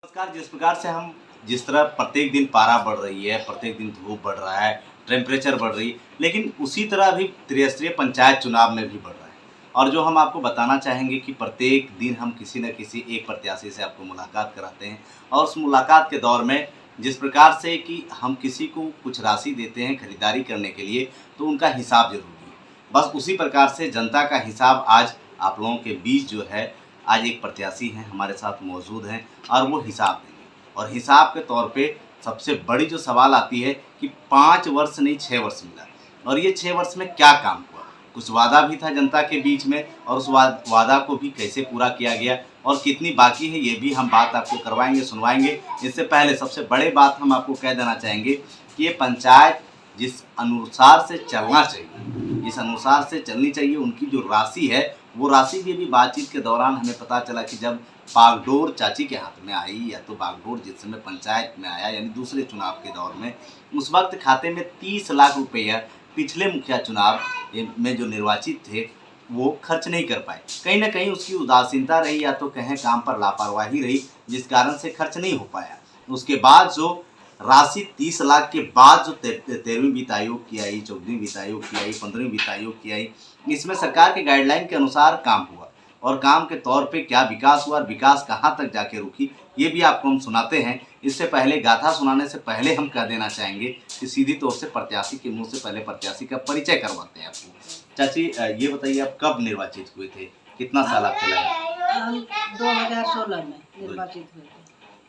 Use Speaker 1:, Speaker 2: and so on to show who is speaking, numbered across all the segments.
Speaker 1: नमस्कार। जिस तरह प्रत्येक दिन पारा बढ़ रही है, प्रत्येक दिन धूप बढ़ रहा है, टेम्परेचर बढ़ रही है, लेकिन उसी तरह अभी त्रिस्तरीय पंचायत चुनाव में भी बढ़ रहा है। और जो हम आपको बताना चाहेंगे कि प्रत्येक दिन हम किसी न किसी एक प्रत्याशी से आपको मुलाकात कराते हैं और उस मुलाकात के दौर में जिस प्रकार से कि हम किसी को कुछ राशि देते हैं खरीदारी करने के लिए, तो उनका हिसाब ज़रूरी है। बस उसी प्रकार से जनता का हिसाब आज आप लोगों के बीच जो है, आज एक प्रत्याशी हैं हमारे साथ मौजूद हैं और वो हिसाब देंगे। और हिसाब के तौर पे सबसे बड़ी जो सवाल आती है कि 5 वर्ष नहीं 6 वर्ष मिला और ये 6 वर्ष में क्या काम हुआ? कुछ वादा भी था जनता के बीच में और उस वादा को भी कैसे पूरा किया गया और कितनी बाकी है, ये भी हम बात आपको करवाएंगे, सुनवाएंगे। इससे पहले सबसे बड़ी बात हम आपको कह देना चाहेंगे कि ये पंचायत जिस अनुसार से चलना चाहिए, इस अनुसार से चलनी चाहिए। उनकी जो राशि है, वो राशि भी अभी बातचीत के दौरान हमें पता चला कि जब बागडोर चाची के हाथ में आई, या तो बागडोर जिस समय पंचायत में आया यानी दूसरे चुनाव के दौर में, उस वक्त खाते में 30 लाख रुपया पिछले मुखिया चुनाव में जो निर्वाचित थे वो खर्च नहीं कर पाए। कहीं ना कहीं उसकी उदासीनता रही या तो कहें काम पर लापरवाही रही, जिस कारण से खर्च नहीं हो पाया। उसके बाद जो राशि 30 लाख के बाद जो 13वीं वित्त आयोग की आई, 14वीं वित्त आयोग की आई, 15वीं वित्त आयोग की आई, इसमें सरकार के गाइडलाइन के अनुसार काम हुआ और काम के तौर पे क्या विकास हुआ और विकास कहाँ तक जाके रुकी, ये भी आपको हम सुनाते हैं। इससे पहले गाथा सुनाने से पहले हम कह देना चाहेंगे कि सीधी तौर से प्रत्याशी के मुंह से पहले प्रत्याशी का परिचय करवाते हैं आपको। चाची, ये बताइए आप कब निर्वाचित हुए थे, कितना साल आपको लगा?
Speaker 2: हम 2016 में निर्वाचित हुए थे।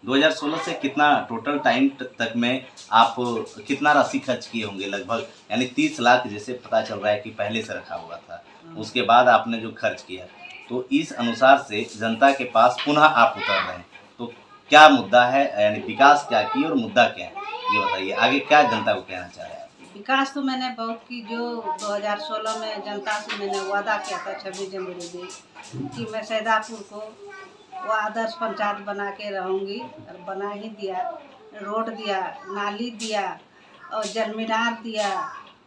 Speaker 1: 2016 से कितना टोटल टाइम तक में आप कितना राशि खर्च किए होंगे लगभग? यानी 30 लाख जैसे पता चल रहा है कि पहले से रखा हुआ था, उसके बाद आपने जो खर्च किया, तो इस अनुसार से जनता के पास पुनः आप उतर रहे हैं, तो क्या मुद्दा है, यानी विकास क्या की और मुद्दा क्या है, ये बताइए। आगे क्या जनता को कहना चाह रहे हैं?
Speaker 2: विकास तो मैंने बहुत की, जो 2016 में जनता से मैंने वादा किया था 26 जनवरी दिन कि मैं सैदापुर को वो आदर्श पंचायत बना के रहूँगी, और बना ही दिया। रोड दिया, नाली दिया और जल मीनार दिया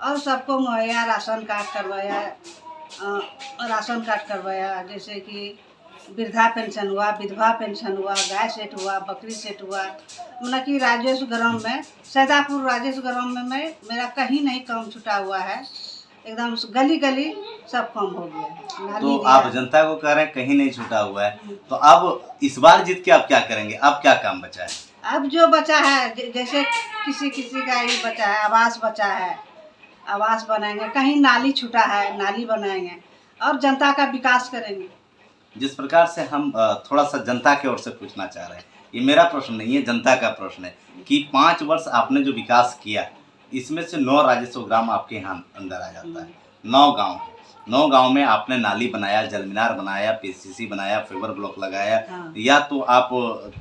Speaker 2: और सबको मुहैया राशन कार्ड करवाया, जैसे कि वृद्धा पेंशन हुआ, विधवा पेंशन हुआ, गाय सेट हुआ, बकरी सेट हुआ। मतलब कि राजेश ग्राम में, सैदापुर राजेश ग्राम में मेरा कहीं नहीं काम छुटा हुआ है। एकदम गली गली सब काम हो गया है।
Speaker 1: तो आप जनता को कह रहे हैं कहीं नहीं छूटा हुआ है, तो अब इस बार जीत के आप क्या करेंगे? अब क्या काम बचा है?
Speaker 2: अब जो बचा है, जैसे किसी का ही बचा है, आवास बचा है, आवास बनाएंगे। कहीं नाली छूटा है, नाली बनाएंगे और जनता का विकास करेंगे।
Speaker 1: जिस प्रकार से हम थोड़ा सा जनता की ओर से पूछना चाह रहे हैं, ये मेरा प्रश्न नहीं है, जनता का प्रश्न है कि 5 वर्ष आपने जो विकास किया, इसमें से 9 राजस्व ग्राम आपके यहाँ अंदर आ जाता है। 9 गांव, 9 गांव में आपने नाली बनाया, जल मीनार बनाया, पीसीसी बनाया, फाइबर ब्लॉक लगाया, या तो आप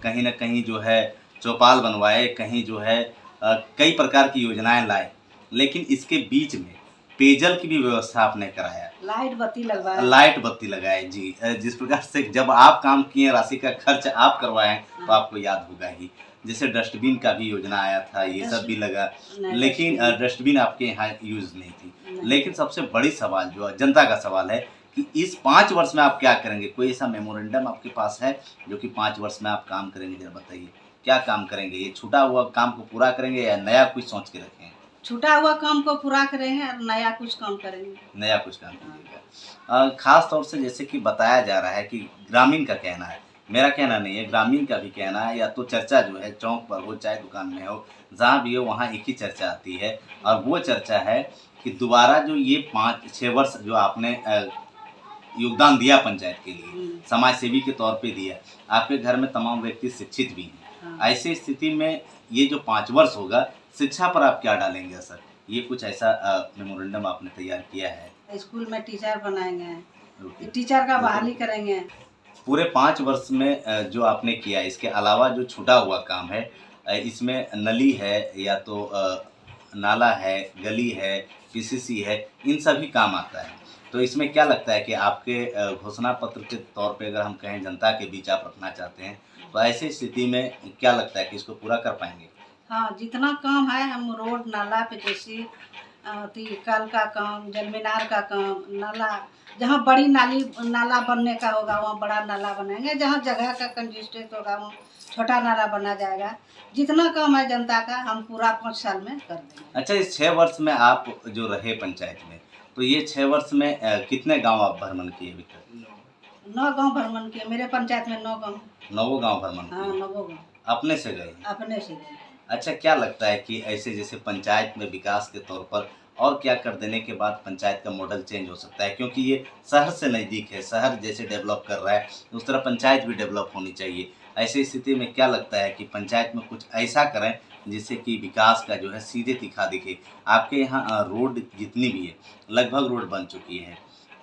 Speaker 1: कहीं ना कहीं जो है चौपाल बनवाए, कहीं जो है कई प्रकार की योजनाएं लाए, लेकिन इसके बीच में पेयजल की भी व्यवस्था आपने कराया,
Speaker 2: लाइट बत्ती लगाए
Speaker 1: जी। जिस प्रकार से जब आप काम किए, राशि का खर्च आप करवाएं, तो आपको याद होगा ही। जैसे डस्टबिन का भी योजना आया था, ये सब भी लगा, लेकिन डस्टबिन आपके यहाँ यूज़ नहीं थी। लेकिन सबसे बड़ी सवाल जो जनता का सवाल है कि इस 5 वर्ष में आप क्या करेंगे? कोई ऐसा मेमोरेंडम आपके पास है जो कि 5 वर्ष में आप काम करेंगे? जरा बताइए, क्या काम करेंगे? ये छूटा हुआ काम को पूरा करेंगे या नया कुछ सोच के रखें?
Speaker 2: छूटा हुआ काम को पूरा करेंगे और नया कुछ काम करेंगे।
Speaker 1: नया कुछ काम कीजिएगा। खास तौर से जैसे कि बताया जा रहा है कि ग्रामीण का कहना है, मेरा कहना नहीं है, ग्रामीण का भी कहना है, या तो चर्चा जो है चौक पर हो, चाय दुकान में हो, जहाँ भी हो, वहाँ एक ही चर्चा आती है और वो चर्चा है कि दोबारा जो ये 5-6 वर्ष जो आपने योगदान दिया पंचायत के लिए, समाज सेवी के तौर पे दिया, आपके घर में तमाम व्यक्ति शिक्षित भी हैं। ऐसी स्थिति में ये जो 5 वर्ष होगा, शिक्षा पर आप क्या डालेंगे असर? ये कुछ ऐसा मेमोरेंडम आपने तैयार किया है?
Speaker 2: स्कूल में टीचर बनाएंगे, टीचर का बहाली करेंगे।
Speaker 1: पूरे 5 वर्ष में जो आपने किया, इसके अलावा जो छूटा हुआ काम है, इसमें नली है या तो नाला है, गली है, पीसीसी है, इन सभी काम आता है। तो इसमें क्या लगता है कि आपके घोषणा पत्र के तौर पे अगर हम कहें जनता के बीच आप रखना चाहते हैं, तो ऐसी स्थिति में क्या लगता है कि इसको पूरा कर पाएंगे?
Speaker 2: हाँ, जितना काम है हम रोड नाला पे, जैसे कल का काम, जल मीनार का काम, नाला, जहाँ बड़ी नाला बनने का होगा वहाँ बड़ा नाला बनाएंगे, जहाँ जगह का कंजेस्टेड होगा वहाँ छोटा नाला बना जाएगा। जितना काम है जनता का हम पूरा 5 साल में कर देंगे।
Speaker 1: अच्छा, इस 6 वर्ष में आप जो रहे पंचायत में, तो ये 6 वर्ष में कितने गांव आप भ्रमण किए अभी तक?
Speaker 2: 9 गांव भ्रमण किए, मेरे पंचायत में 9 गांव।
Speaker 1: 9 गांव भ्रमण
Speaker 2: हाँ,
Speaker 1: किए?
Speaker 2: 9 गांव
Speaker 1: अपने से गए?
Speaker 2: अपने से गए।
Speaker 1: अच्छा, क्या लगता है कि ऐसे जैसे पंचायत में विकास के तौर पर और क्या कर देने के बाद पंचायत का मॉडल चेंज हो सकता है? क्योंकि ये शहर से नज़दीक है, शहर जैसे डेवलप कर रहा है उस तरह पंचायत भी डेवलप होनी चाहिए। ऐसी स्थिति में क्या लगता है कि पंचायत में कुछ ऐसा करें जिससे कि विकास का जो है सीधे दिखा दिखे? आपके यहाँ रोड जितनी भी है लगभग रोड बन चुकी है,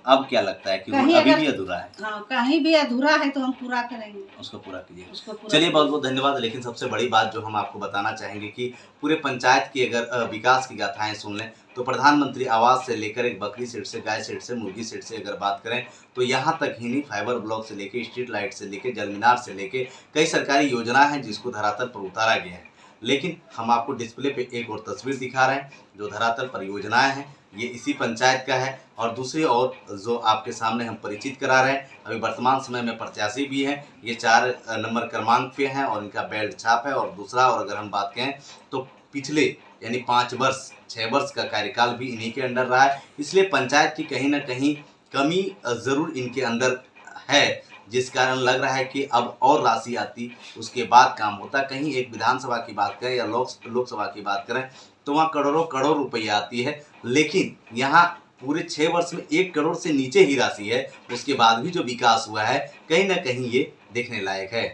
Speaker 1: अब क्या लगता है कि रोड
Speaker 2: कहीं
Speaker 1: अभी
Speaker 2: अगर
Speaker 1: भी अधूरा है?
Speaker 2: हाँ, कहीं भी अधूरा है तो हम पूरा करेंगे,
Speaker 1: उसको पूरा कीजिए।
Speaker 2: उसको पूरा
Speaker 1: चलिए, बहुत
Speaker 2: करेंगे।
Speaker 1: बहुत धन्यवाद। लेकिन सबसे बड़ी बात जो हम आपको बताना चाहेंगे कि पूरे पंचायत की अगर विकास की गाथाएं सुन लें तो प्रधानमंत्री आवास से लेकर एक बकरी सेट से, गाय सेट से, मुर्गी सेट से अगर बात करें तो यहाँ तक ही नहीं, फाइबर ब्लॉक से लेके, स्ट्रीट लाइट से लेके, जल मीनार से लेके कई सरकारी योजना है जिसको धरातल पर उतारा गया है। लेकिन हम आपको डिस्प्ले पे एक और तस्वीर दिखा रहे हैं जो धरातल पर योजनाएं हैं, ये इसी पंचायत का है। और दूसरी ओर जो आपके सामने हम परिचित करा रहे हैं, अभी वर्तमान समय में प्रत्याशी भी हैं, ये 4 नंबर क्रमांक पे हैं और इनका बेल्ट छाप है। और दूसरा, और अगर हम बात करें तो पिछले यानी 5 वर्ष 6 वर्ष का कार्यकाल भी इन्हीं के अंडर रहा है। इसलिए पंचायत की कहीं ना कहीं कमी ज़रूर इनके अंदर है, जिस कारण लग रहा है कि अब और राशि आती उसके बाद काम होता। कहीं एक विधानसभा की बात करें या लोकसभा की बात करें तो वहाँ करोड़ों करोड़ रुपया आती है, लेकिन यहाँ पूरे 6 वर्ष में 1 करोड़ से नीचे ही राशि है। उसके बाद भी जो विकास हुआ है कहीं ना कहीं ये देखने लायक है।